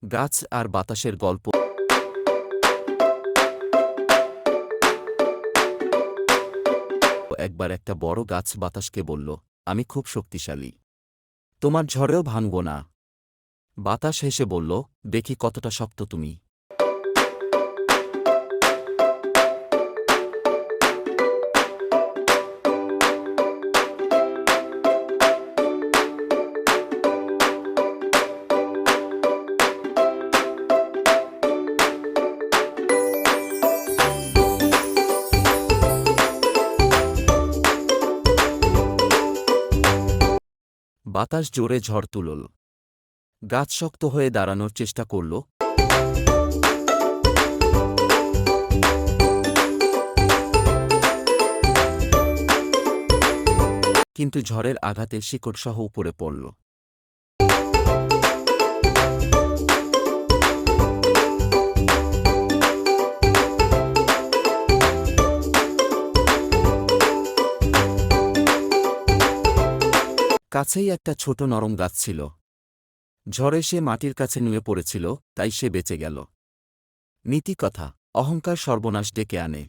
গাছ আর বাতাসের গল্প। একবার একটা বড় গাছ বাতাসকে বলল, আমি খুব শক্তিশালী, তোমার ঝড়েও ভাঙব না। বাতাস হেসে বলল, দেখি কতটা শক্ত তুমি। বাতাস জোরে ঝড় তুলল। গাছ শক্ত হয়ে দাঁড়ানোর চেষ্টা করল, কিন্তু ঝড়ের আঘাতে শিকড়সহ উপরে পড়ল। কাছেই একটা ছোট নরম গাছ ছিল। ঝড়ে সে মাটির কাছে নুয়ে পড়েছিল, তাই সে বেঁচে গেল। নীতিকথা: অহংকার সর্বনাশ ডেকে আনে।